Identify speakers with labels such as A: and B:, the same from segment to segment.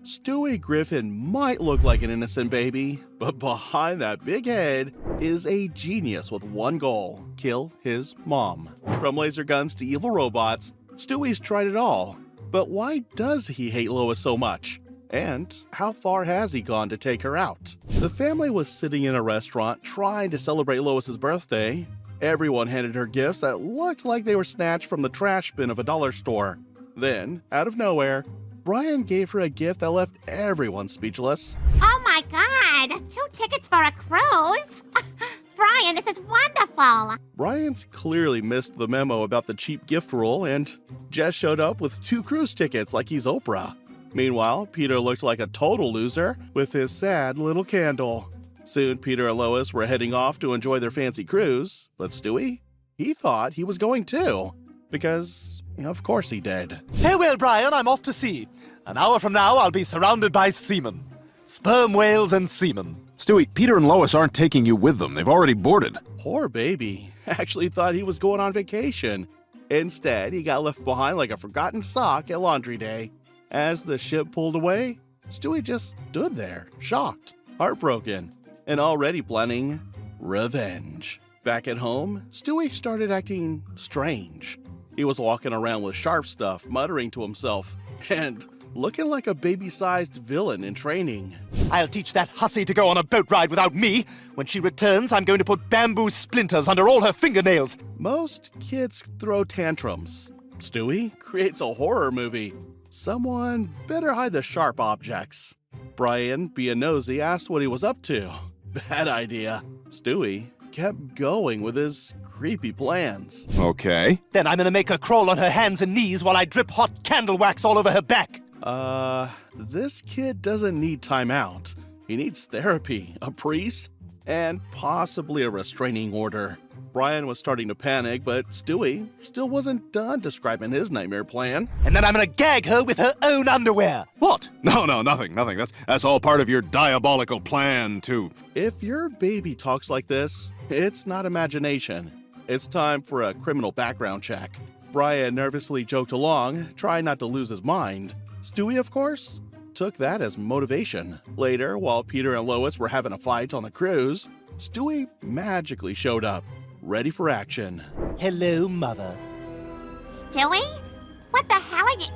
A: Stewie Griffin might look like an innocent baby, but behind that big head is a genius with one goal: kill his mom. From laser guns to evil robots, Stewie's tried it all. But why does he hate Lois so much? And how far has he gone to take her out? The family was sitting in a restaurant trying to celebrate Lois's birthday. Everyone handed her gifts that looked like they were snatched from the trash bin of a dollar store. Then, out of nowhere, Brian gave her a gift that left everyone speechless.
B: Oh my God! 2 tickets for a cruise? Brian, this is wonderful!
A: Brian's clearly missed the memo about the cheap gift rule and just showed up with 2 cruise tickets like he's Oprah. Meanwhile, Peter looked like a total loser with his sad little candle. Soon, Peter and Lois were heading off to enjoy their fancy cruise, but Stewie? He thought he was going too, because of course he did.
C: Farewell, Brian, I'm off to sea. An hour from now, I'll be surrounded by seamen. Sperm whales and seamen.
D: Stewie, Peter and Lois aren't taking you with them. They've already boarded.
A: Poor baby. Actually thought he was going on vacation. Instead, he got left behind like a forgotten sock at laundry day. As the ship pulled away, Stewie just stood there, shocked, heartbroken, and already planning revenge. Back at home, Stewie started acting strange. He was walking around with sharp stuff, muttering to himself, and looking like a baby-sized villain in training.
C: I'll teach that hussy to go on a boat ride without me. When she returns, I'm going to put bamboo splinters under all her fingernails.
A: Most kids throw tantrums. Stewie creates a horror movie. Someone better hide the sharp objects. Brian, being nosy, asked what he was up to. Bad idea. Stewie kept going with his creepy plans.
D: Okay.
C: Then I'm gonna make her crawl on her hands and knees while I drip hot candle wax all over her back.
A: This kid doesn't need time out. He needs therapy, a priest, and possibly a restraining order. Brian was starting to panic, but Stewie still wasn't done describing his nightmare plan.
C: And then I'm gonna gag her with her own underwear. What?
D: No, nothing. That's all part of your diabolical plan, too.
A: If your baby talks like this, it's not imagination. It's time for a criminal background check. Brian nervously joked along, trying not to lose his mind. Stewie, of course, took that as motivation. Later, while Peter and Lois were having a fight on the cruise, Stewie magically showed up, ready for action.
C: Hello, Mother.
B: Stewie? What the hell are you...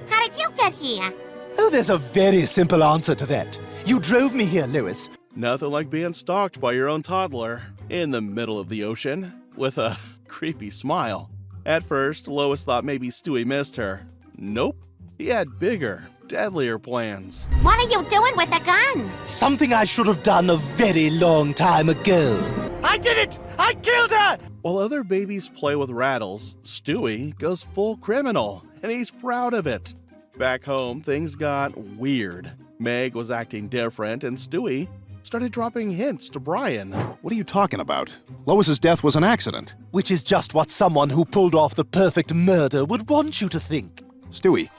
B: How did you get here?
C: Oh, there's a very simple answer to that. You drove me here, Lois.
A: Nothing like being stalked by your own toddler in the middle of the ocean with a creepy smile. At first, Lois thought maybe Stewie missed her. Nope, he had bigger, deadlier plans.
B: What are you doing with a gun?
C: Something I should have done a very long time ago. I did it! I killed her!
A: While other babies play with rattles, Stewie goes full criminal, and he's proud of it. Back home, things got weird. Meg was acting different, and Stewie started dropping hints to Brian.
D: What are you talking about? Lois's death was an accident.
C: Which is just what someone who pulled off the perfect murder would want you to think.
D: Stewie,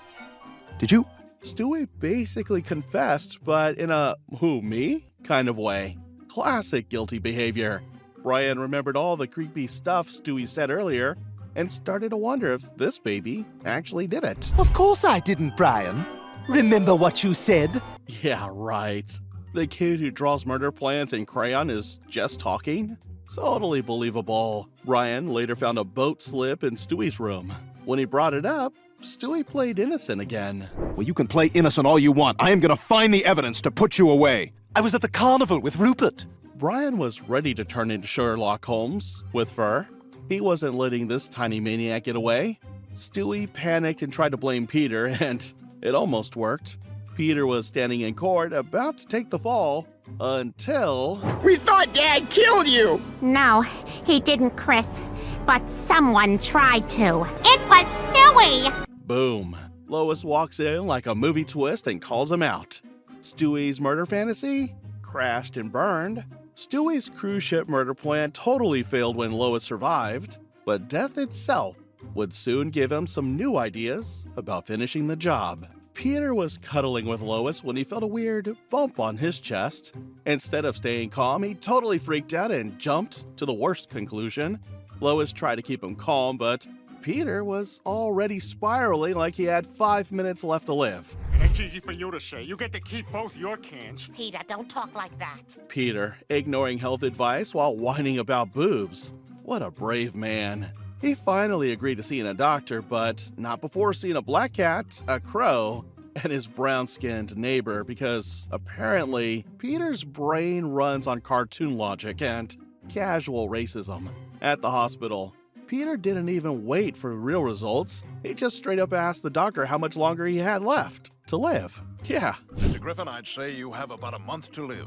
D: did you?
A: Stewie basically confessed, but in a who, me kind of way. Classic guilty behavior. Brian remembered all the creepy stuff Stewie said earlier and started to wonder if this baby actually did it.
C: Of course I didn't, Brian. Remember what you said?
A: Yeah, right. The kid who draws murder plans in crayon is just talking? Totally believable. Brian later found a boat slip in Stewie's room. When he brought it up, Stewie played innocent again.
D: Well, you can play innocent all you want. I am gonna find the evidence to put you away.
C: I was at the carnival with Rupert.
A: Brian was ready to turn into Sherlock Holmes with fur. He wasn't letting this tiny maniac get away. Stewie panicked and tried to blame Peter, and it almost worked. Peter was standing in court, about to take the fall, until...
E: We thought Dad killed you!
B: No, he didn't, Chris. But someone tried to. It was Stewie!
A: Boom. Lois walks in like a movie twist and calls him out. Stewie's murder fantasy crashed and burned. Stewie's cruise ship murder plan totally failed when Lois survived, but death itself would soon give him some new ideas about finishing the job. Peter was cuddling with Lois when he felt a weird bump on his chest. Instead of staying calm, he totally freaked out and jumped to the worst conclusion. Lois tried to keep him calm, but Peter was already spiraling like he had 5 minutes left to live.
F: That's easy for you to say. You get to keep both your cans.
B: Peter, don't talk like that.
A: Peter, ignoring health advice while whining about boobs. What a brave man. He finally agreed to seeing a doctor, but not before seeing a black cat, a crow, and his brown-skinned neighbor, because apparently Peter's brain runs on cartoon logic and casual racism. At the hospital, Peter didn't even wait for real results. He just straight up asked the doctor how much longer he had left to live. Yeah.
G: Mr. Griffin, I'd say you have about a month to live.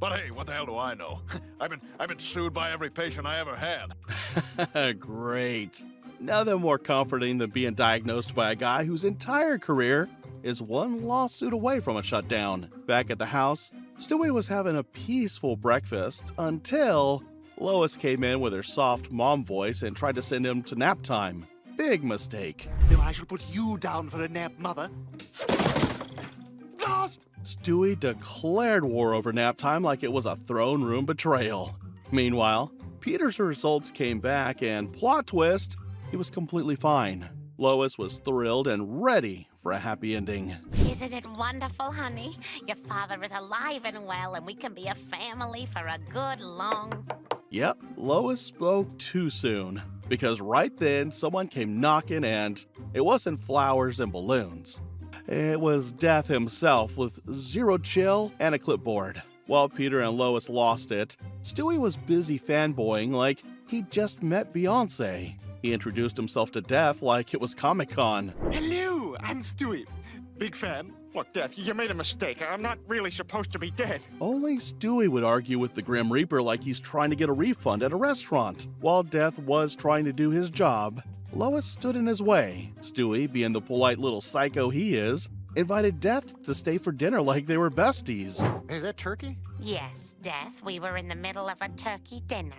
G: But hey, what the hell do I know? I've been sued by every patient I ever had.
A: Great. Nothing more comforting than being diagnosed by a guy whose entire career is one lawsuit away from a shutdown. Back at the house, Stewie was having a peaceful breakfast until Lois came in with her soft mom voice and tried to send him to nap time. Big mistake.
C: Now I shall put you down for a nap, Mother. Lost!
A: Stewie declared war over nap time like it was a throne room betrayal. Meanwhile, Peter's results came back and, plot twist, he was completely fine. Lois was thrilled and ready for a happy ending.
B: Isn't it wonderful, honey? Your father is alive and well, and we can be a family for a good long...
A: Yep, Lois spoke too soon, because right then someone came knocking and it wasn't flowers and balloons. It was Death himself with zero chill and a clipboard. While Peter and Lois lost it, Stewie was busy fanboying like he'd just met Beyonce. He introduced himself to Death like it was Comic-Con.
F: Hello, I'm Stewie. Big fan. Look, Death, you made a mistake. I'm not really supposed to be dead.
A: Only Stewie would argue with the Grim Reaper like he's trying to get a refund at a restaurant. While Death was trying to do his job, Lois stood in his way. Stewie, being the polite little psycho he is, invited Death to stay for dinner like they were besties.
C: Is that turkey?
B: Yes, Death, we were in the middle of a turkey dinner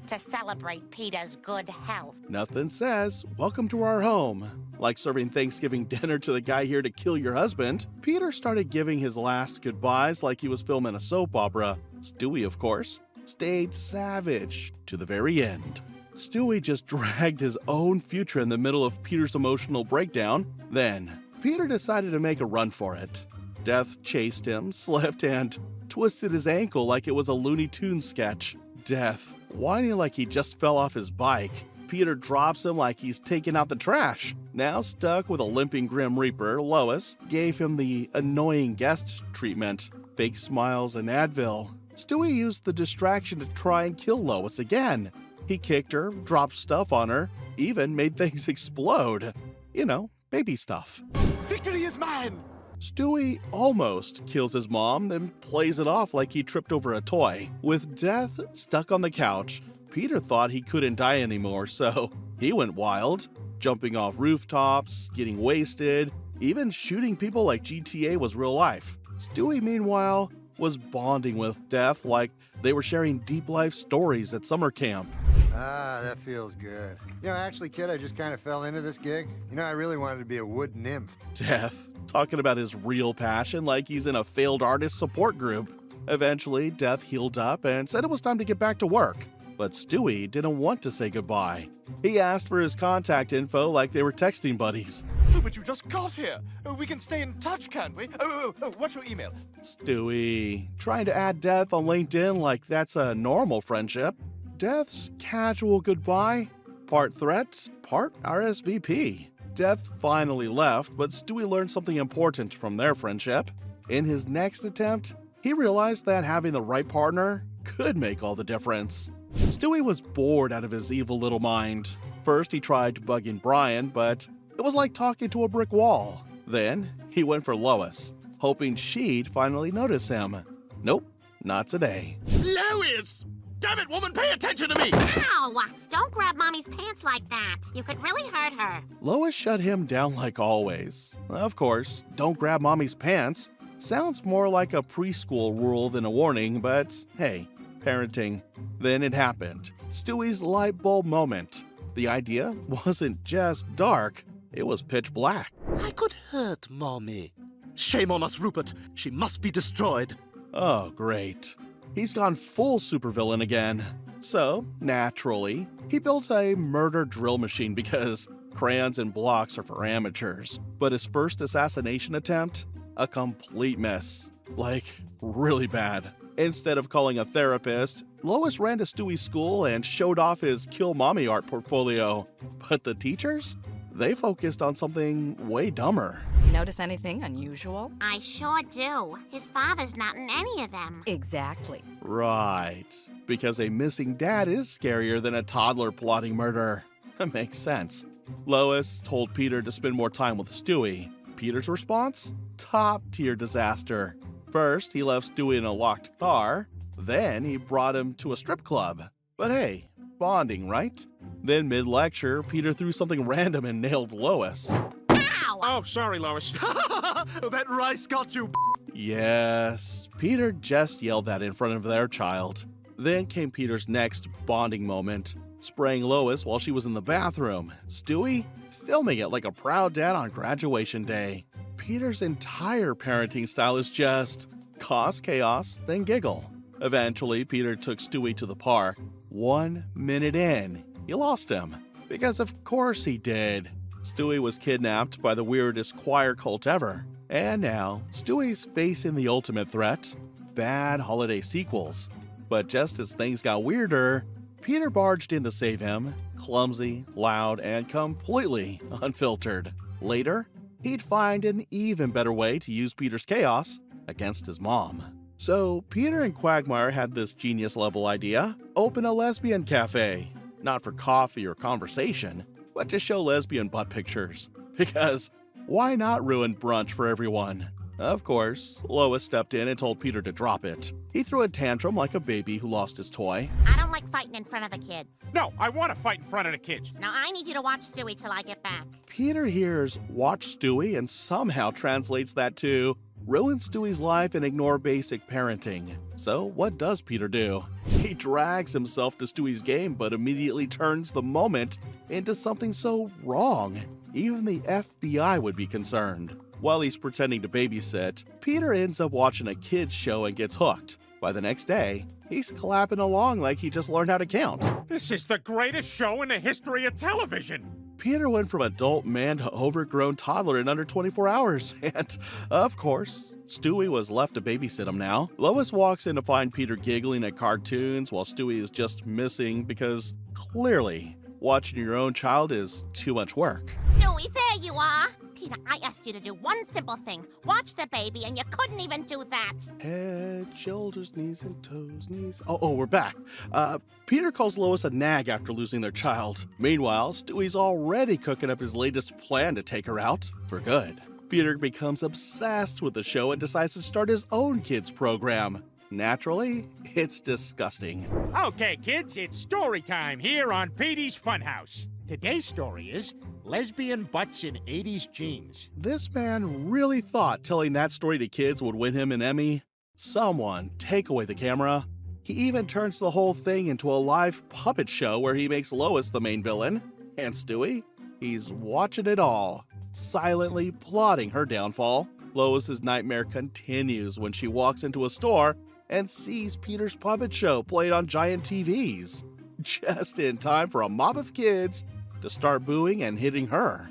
B: to celebrate Peter's good health.
A: Nothing says, welcome to our home. Like serving Thanksgiving dinner to the guy here to kill your husband, Peter started giving his last goodbyes like he was filming a soap opera. Stewie, of course, stayed savage to the very end. Stewie just dragged his own future in the middle of Peter's emotional breakdown. Then, Peter decided to make a run for it. Death chased him, slipped, and twisted his ankle like it was a Looney Tunes sketch. Death, whining like he just fell off his bike. Peter drops him like he's taking out the trash. Now stuck with a limping Grim Reaper, Lois gave him the annoying guest treatment. Fake smiles and Advil. Stewie used the distraction to try and kill Lois again. He kicked her, dropped stuff on her, even made things explode. You know, baby stuff.
C: Victory is mine!
A: Stewie almost kills his mom, then plays it off like he tripped over a toy. With Death stuck on the couch, Peter thought he couldn't die anymore, so he went wild, jumping off rooftops, getting wasted, even shooting people like GTA was real life. Stewie, meanwhile, was bonding with Death like they were sharing deep life stories at summer camp.
H: Ah, that feels good. You know, actually, kid, I just kind of fell into this gig. You know, I really wanted to be a wood nymph.
A: Death, talking about his real passion like he's in a failed artist support group. Eventually, Death healed up and said it was time to get back to work. But Stewie didn't want to say goodbye. He asked for his contact info like they were texting buddies.
G: Oh, but you just got here. We can stay in touch, can't we? Oh, what's your email?
A: Stewie, trying to add Death on LinkedIn like that's a normal friendship. Death's casual goodbye, part threat, part RSVP. Death finally left, but Stewie learned something important from their friendship. In his next attempt, he realized that having the right partner could make all the difference. Stewie was bored out of his evil little mind. First, he tried bugging Brian, but it was like talking to a brick wall. Then, he went for Lois, hoping she'd finally notice him. Nope, not today.
C: Lois! Damn it, woman, pay attention to me!
B: Ow! Don't grab Mommy's pants like that. You could really hurt her.
A: Lois shut him down like always. Of course, don't grab Mommy's pants sounds more like a preschool rule than a warning, but hey, parenting. Then it happened. Stewie's light bulb moment. The idea wasn't just dark, it was pitch black.
C: I could hurt Mommy. Shame on us, Rupert. She must be destroyed.
A: Oh, great. He's gone full supervillain again. So, naturally, He built a murder drill machine because crayons and blocks are for amateurs. But his first assassination attempt? A complete mess. Like, really bad. Instead of calling a therapist, Lois ran to Stewie's school and showed off his Kill Mommy art portfolio. But the teachers? They focused on something way dumber.
I: Notice anything unusual?
B: I sure do. His father's not in any of them.
I: Exactly.
A: Right. Because a missing dad is scarier than a toddler plotting murder. That makes sense. Lois told Peter to spend more time with Stewie. Peter's response? Top-tier disaster. First, he left Stewie in a locked car. Then, he brought him to a strip club. But hey, bonding, right? Then, mid-lecture, Peter threw something random and nailed Lois.
B: Ow!
F: Oh, sorry, Lois.
C: That rice got you.
A: Yes, Peter just yelled that in front of their child. Then came Peter's next bonding moment, spraying Lois while she was in the bathroom. Stewie filming it like a proud dad on graduation day. Peter's entire parenting style is just cause chaos, then giggle. Eventually, Peter took Stewie to the park. 1 minute in, he lost him. Because of course he did. Stewie was kidnapped by the weirdest choir cult ever. And now, Stewie's facing the ultimate threat, bad holiday sequels. But just as things got weirder, Peter barged in to save him, clumsy, loud, and completely unfiltered. Later, he'd find an even better way to use Peter's chaos against his mom. So Peter and Quagmire had this genius-level idea: open a lesbian cafe. Not for coffee or conversation, but to show lesbian butt pictures. Because why not ruin brunch for everyone? Of course, Lois stepped in and told Peter to drop it. He threw a tantrum like a baby who lost his toy.
B: I don't like fighting in front of the kids.
F: No, I want to fight in front of the kids.
B: Now I need you to watch Stewie till I get back.
A: Peter hears "watch Stewie" and somehow translates that to ruin Stewie's life and ignore basic parenting. So what does Peter do? He drags himself to Stewie's game but immediately turns the moment into something so wrong. Even the FBI would be concerned. While he's pretending to babysit, Peter ends up watching a kids show and gets hooked. By the next day, he's clapping along like he just learned how to count.
F: This is the greatest show in the history of television.
A: Peter went from adult man to overgrown toddler in under 24 hours. And, of course, Stewie was left to babysit him now. Lois walks in to find Peter giggling at cartoons while Stewie is just missing because, clearly, watching your own child is too much work.
B: Stewie, there you are. Peter, I asked you to do one simple thing. Watch the baby, and you couldn't even do that.
A: Head, shoulders, knees, and toes, knees. Oh, we're back. Peter calls Lois a nag after losing their child. Meanwhile, Stewie's already cooking up his latest plan to take her out for good. Peter becomes obsessed with the show and decides to start his own kids program. Naturally, it's disgusting.
E: Okay, kids, it's story time here on Petey's Funhouse. Today's story is Lesbian Butts in 80s Jeans.
A: This man really thought telling that story to kids would win him an Emmy. Someone take away the camera. He even turns the whole thing into a live puppet show where he makes Lois the main villain. And Stewie? He's watching it all, silently plotting her downfall. Lois's nightmare continues when she walks into a store and sees Peter's puppet show played on giant TVs. Just in time for a mob of kids to start booing and hitting her.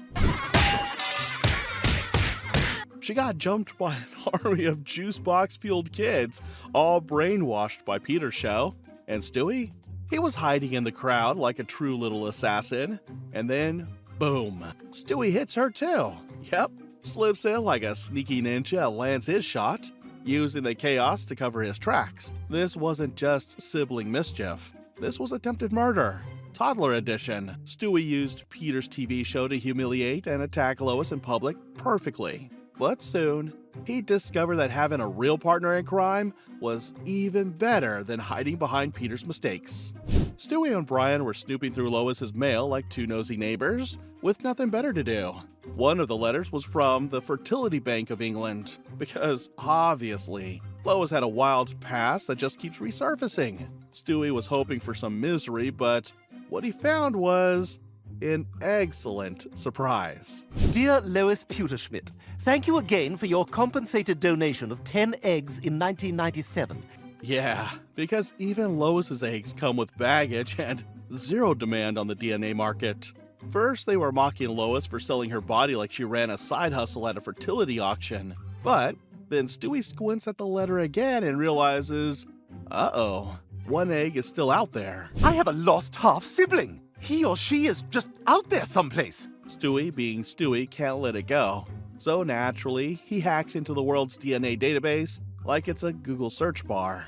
A: She got jumped by an army of juice box-fueled kids, all brainwashed by Peter's show. And Stewie? He was hiding in the crowd like a true little assassin. And then, boom, Stewie hits her too. Yep, slips in like a sneaky ninja and lands his shot, using the chaos to cover his tracks. This wasn't just sibling mischief. This was attempted murder. Toddler edition. Stewie used Peter's TV show to humiliate and attack Lois in public perfectly. But soon, he discovered that having a real partner in crime was even better than hiding behind Peter's mistakes. Stewie and Brian were snooping through Lois's mail like two nosy neighbors, with nothing better to do. One of the letters was from the Fertility Bank of England, because obviously, Lois had a wild past that just keeps resurfacing. Stewie was hoping for some misery, but what he found was an excellent surprise.
C: Dear Lois Pewterschmidt, thank you again for your compensated donation of 10 eggs in 1997.
A: Yeah, because even Lois's eggs come with baggage, and zero demand on the DNA market. First, they were mocking Lois for selling her body like she ran a side hustle at a fertility auction. But then Stewie squints at the letter again and realizes, uh-oh, one egg is still out there.
C: I have a lost half-sibling. He or she is just out there someplace.
A: Stewie, being Stewie, can't let it go. So naturally, he hacks into the world's DNA database like it's a Google search bar.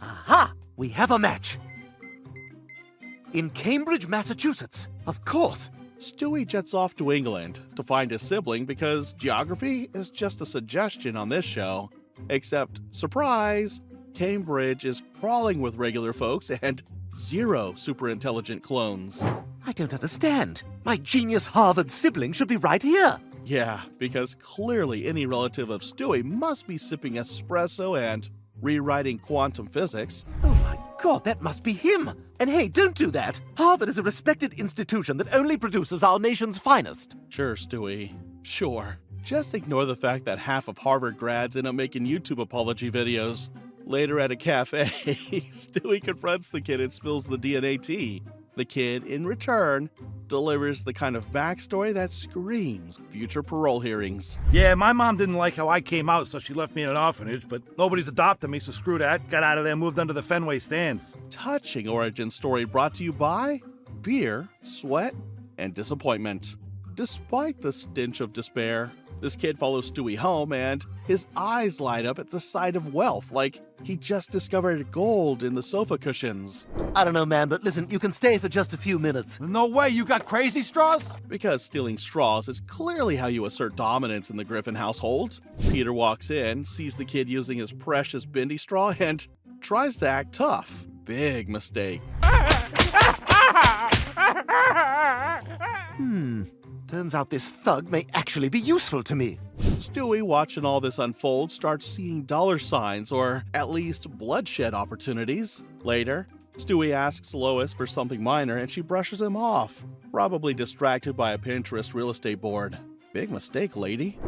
C: Aha! We have a match. In Cambridge, Massachusetts. Of course.
A: Stewie jets off to England to find his sibling because geography is just a suggestion on this show. Except, surprise, Cambridge is crawling with regular folks and zero super intelligent clones.
C: I don't understand. My genius Harvard sibling should be right here.
A: Yeah, because clearly any relative of Stewie must be sipping espresso and rewriting quantum physics.
C: Oh my God, that must be him. And hey, don't do that. Harvard is a respected institution that only produces our nation's finest.
A: Sure, Stewie. Sure. Just ignore the fact that half of Harvard grads end up making YouTube apology videos. Later at a cafe, Stewie confronts the kid and spills the DNA tea. The kid, in return, delivers the kind of backstory that screams future parole hearings.
J: Yeah, my mom didn't like how I came out, so she left me in an orphanage, but nobody's adopted me, so screw that. Got out of there, moved under the Fenway stands.
A: Touching origin story brought to you by beer, sweat, and disappointment. Despite the stench of despair, this kid follows Stewie home and his eyes light up at the sight of wealth, like he just discovered gold in the sofa cushions.
C: I don't know, man, but listen, you can stay for just a few minutes.
J: No way, you got crazy straws?
A: Because stealing straws is clearly how you assert dominance in the Griffin household. Peter walks in, sees the kid using his precious bendy straw, and tries to act tough. Big mistake.
C: Turns out this thug may actually be useful to me.
A: Stewie, watching all this unfold, starts seeing dollar signs, or at least bloodshed opportunities. Later, Stewie asks Lois for something minor and she brushes him off, probably distracted by a Pinterest real estate board. Big mistake, lady.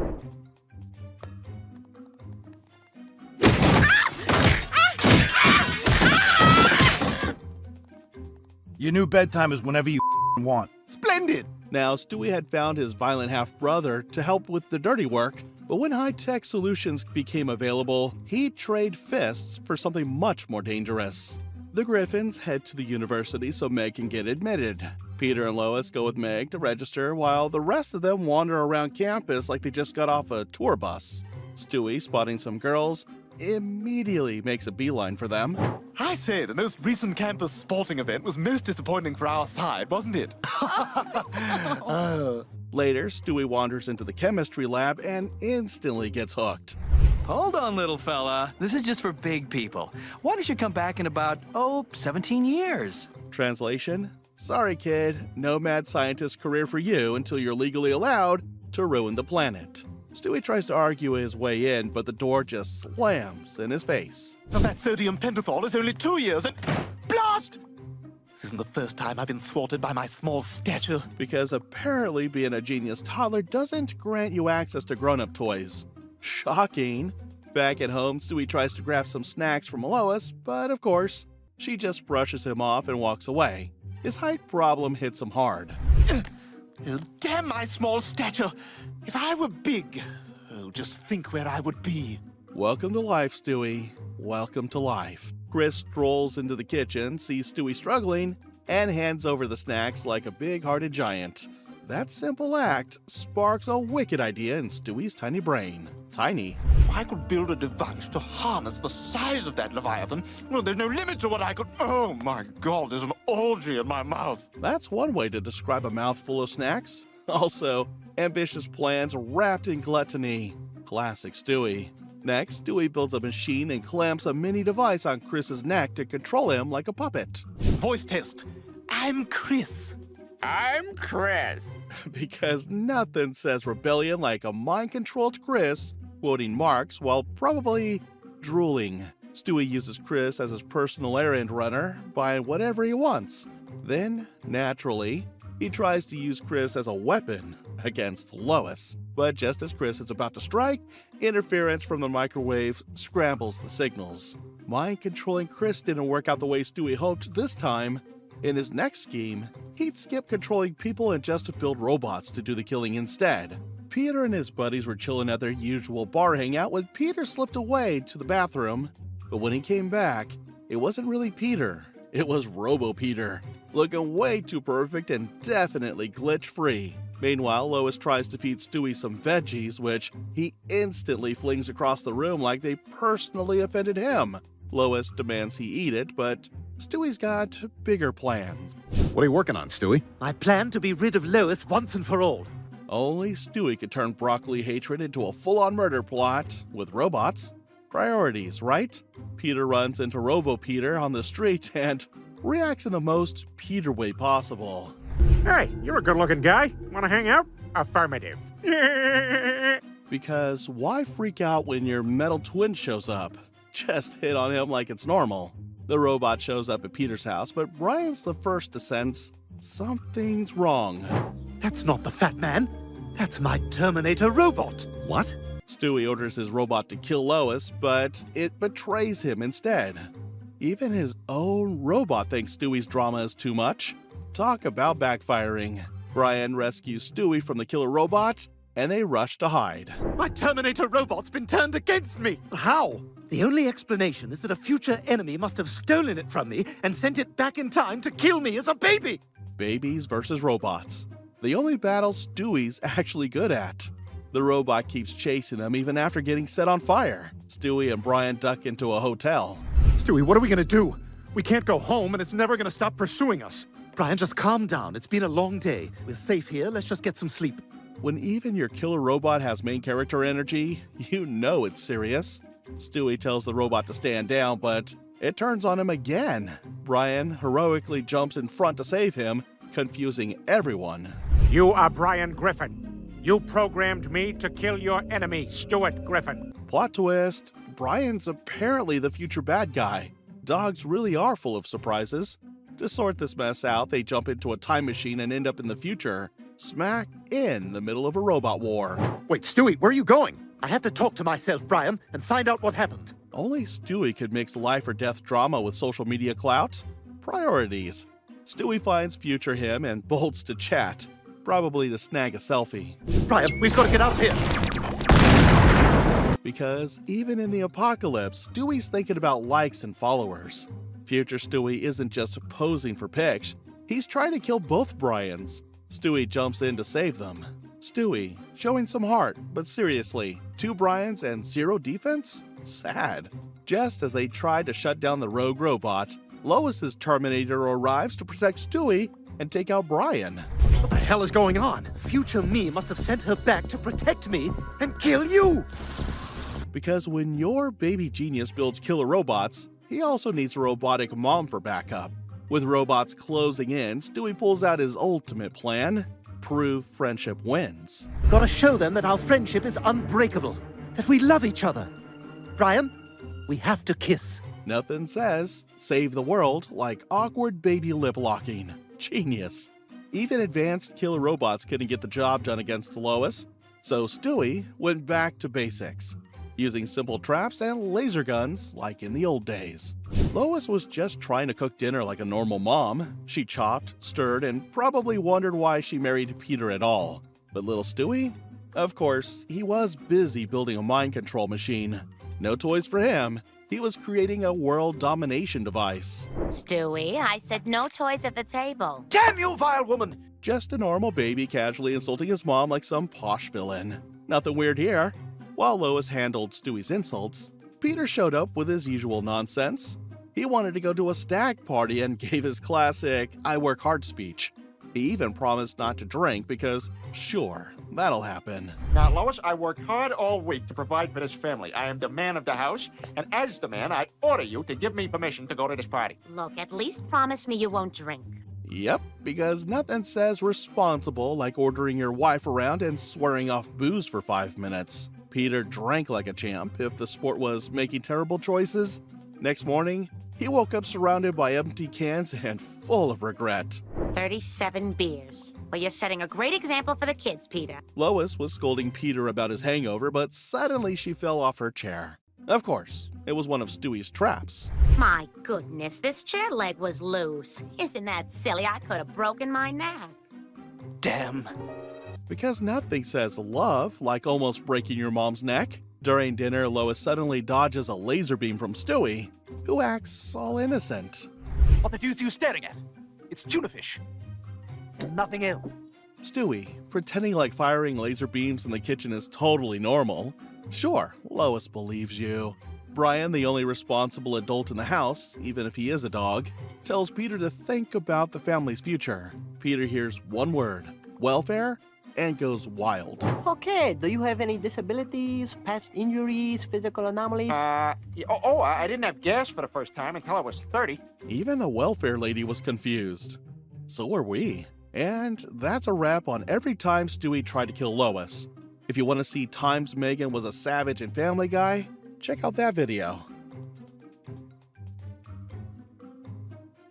J: Your new bedtime is whenever you want.
C: Splendid!
A: Now, Stewie had found his violent half-brother to help with the dirty work, but when high-tech solutions became available, he'd trade fists for something much more dangerous. The Griffins head to the university so Meg can get admitted. Peter and Lois go with Meg to register, while the rest of them wander around campus like they just got off a tour bus. Stewie, spotting some girls, immediately makes a beeline for them.
F: I say, the most recent campus sporting event was most disappointing for our side, wasn't it?
A: Later, Stewie wanders into the chemistry lab and instantly gets hooked.
K: Hold on, little fella. This is just for big people. Why don't you come back in about, 17 years?
A: Translation? Sorry, kid. No mad scientist career for you until you're legally allowed to ruin the planet. Stewie tries to argue his way in, but the door just slams in his face.
C: Now that sodium pentothal is only 2 years and... Blast! This isn't the first time I've been thwarted by my small stature.
A: Because apparently being a genius toddler doesn't grant you access to grown-up toys. Shocking. Back at home, Stewie tries to grab some snacks from Lois, but of course, she just brushes him off and walks away. His height problem hits him hard.
C: Oh, damn my small stature! If I were big, just think where I would be.
A: Welcome to life, Stewie. Welcome to life. Chris strolls into the kitchen, sees Stewie struggling, and hands over the snacks like a big-hearted giant. That simple act sparks a wicked idea in Stewie's tiny brain. Tiny.
F: If I could build a device to harness the size of that Leviathan, well, there's no limit to what I could... Oh my God, there's an orgy in my mouth.
A: That's one way to describe a mouthful of snacks. Also, ambitious plans wrapped in gluttony. Classic Stewie. Next, Stewie builds a machine and clamps a mini device on Chris's neck to control him like a puppet.
C: Voice test. I'm Chris.
E: I'm Chris.
A: Because nothing says rebellion like a mind-controlled Chris quoting Marx while probably drooling. Stewie uses Chris as his personal errand runner, buying whatever he wants. Then, naturally, he tries to use Chris as a weapon against Lois. But just as Chris is about to strike, interference from the microwave scrambles the signals. Mind-controlling Chris didn't work out the way Stewie hoped this time. In his next scheme, he'd skip controlling people and just build robots to do the killing instead. Peter and his buddies were chilling at their usual bar hangout when Peter slipped away to the bathroom. But when he came back, it wasn't really Peter. It was Robo-Peter, looking way too perfect and definitely glitch-free. Meanwhile, Lois tries to feed Stewie some veggies, which he instantly flings across the room like they personally offended him. Lois demands he eat it, but Stewie's got bigger plans.
D: What are you working on, Stewie?
C: I plan to be rid of Lois once and for all.
A: Only Stewie could turn broccoli hatred into a full-on murder plot with robots. Priorities, right? Peter runs into Robo-Peter on the street and reacts in the most Peter way possible.
E: Hey, you're a good-looking guy. Want to hang out? Affirmative.
A: Because why freak out when your metal twin shows up? Just hit on him like it's normal. The robot shows up at Peter's house, but Brian's the first to sense something's wrong.
C: That's not the fat man. That's my Terminator robot.
D: What?
A: Stewie orders his robot to kill Lois, but it betrays him instead. Even his own robot thinks Stewie's drama is too much. Talk about backfiring. Brian rescues Stewie from the killer robot, and they rush to hide.
C: My Terminator robot's been turned against me. How? The only explanation is that a future enemy must have stolen it from me and sent it back in time to kill me as a baby.
A: Babies versus robots. The only battle Stewie's actually good at. The robot keeps chasing them even after getting set on fire. Stewie and Brian duck into a hotel.
J: Stewie, what are we gonna do? We can't go home, and it's never gonna stop pursuing us.
C: Brian, just calm down. It's been a long day. We're safe here. Let's just get some sleep.
A: When even your killer robot has main character energy, you know it's serious. Stewie tells the robot to stand down, but it turns on him again. Brian heroically jumps in front to save him, confusing everyone.
E: You are Brian Griffin. You programmed me to kill your enemy, Stuart Griffin.
A: Plot twist, Brian's apparently the future bad guy. Dogs really are full of surprises. To sort this mess out, they jump into a time machine and end up in the future, smack in the middle of a robot war.
J: Wait, Stewie, where are you going?
C: I have to talk to myself, Brian, and find out what happened.
A: Only Stewie could mix life or death drama with social media clout. Priorities. Stewie finds future him and bolts to chat, probably to snag a selfie.
C: Brian, we've got to get out of here.
A: Because even in the apocalypse, Stewie's thinking about likes and followers. Future Stewie isn't just posing for pics, he's trying to kill both Brians. Stewie jumps in to save them. Stewie, showing some heart, but seriously, 2 Brians and 0 defense? Sad. Just as they try to shut down the rogue robot, Lois's Terminator arrives to protect Stewie and take out Brian.
C: What the hell is going on? Future me must have sent her back to protect me and kill you!
A: Because when your baby genius builds killer robots, he also needs a robotic mom for backup. With robots closing in, Stewie pulls out his ultimate plan: prove friendship wins.
C: Gotta show them that our friendship is unbreakable, that we love each other. Brian, we have to kiss.
A: Nothing says save the world like awkward baby lip locking. Genius. Even advanced killer robots couldn't get the job done against Lois, so Stewie went back to basics, using simple traps and laser guns like in the old days. Lois was just trying to cook dinner like a normal mom. She chopped, stirred, and probably wondered why she married Peter at all. But little Stewie? Of course, he was busy building a mind control machine. No toys for him. He was creating a world domination device.
B: Stewie, I said no toys at the table.
C: Damn you, vile woman!
A: Just a normal baby casually insulting his mom like some posh villain. Nothing weird here. While Lois handled Stewie's insults, Peter showed up with his usual nonsense. He wanted to go to a stag party and gave his classic "I work hard" speech. He even promised not to drink because, sure, that'll happen.
E: Now, Lois, I worked hard all week to provide for this family. I am the man of the house, and as the man, I order you to give me permission to go to this party.
B: Look, at least promise me you won't drink.
A: Yep, because nothing says responsible like ordering your wife around and swearing off booze for 5 minutes. Peter drank like a champ if the sport was making terrible choices. Next morning, he woke up surrounded by empty cans and full of regret.
B: 37 beers. Well, you're setting a great example for the kids, Peter.
A: Lois was scolding Peter about his hangover, but suddenly she fell off her chair. Of course, it was one of Stewie's traps.
B: My goodness, this chair leg was loose. Isn't that silly? I could have broken my neck.
K: Damn.
A: Because nothing says love like almost breaking your mom's neck. During dinner, Lois suddenly dodges a laser beam from Stewie, who acts all innocent.
L: What the deuce are you staring at? It's tuna fish. And nothing else.
A: Stewie, pretending like firing laser beams in the kitchen is totally normal. Sure, Lois believes you. Brian, the only responsible adult in the house, even if he is a dog, tells Peter to think about the family's future. Peter hears one word, welfare, and goes wild.
L: Okay, do you have any disabilities, past injuries, physical anomalies? I didn't have gas for the first time until I was 30.
A: Even the welfare lady was confused. So were we. And that's a wrap on every time Stewie tried to kill Lois. If you want to see times Megan was a savage in Family Guy, check out that video.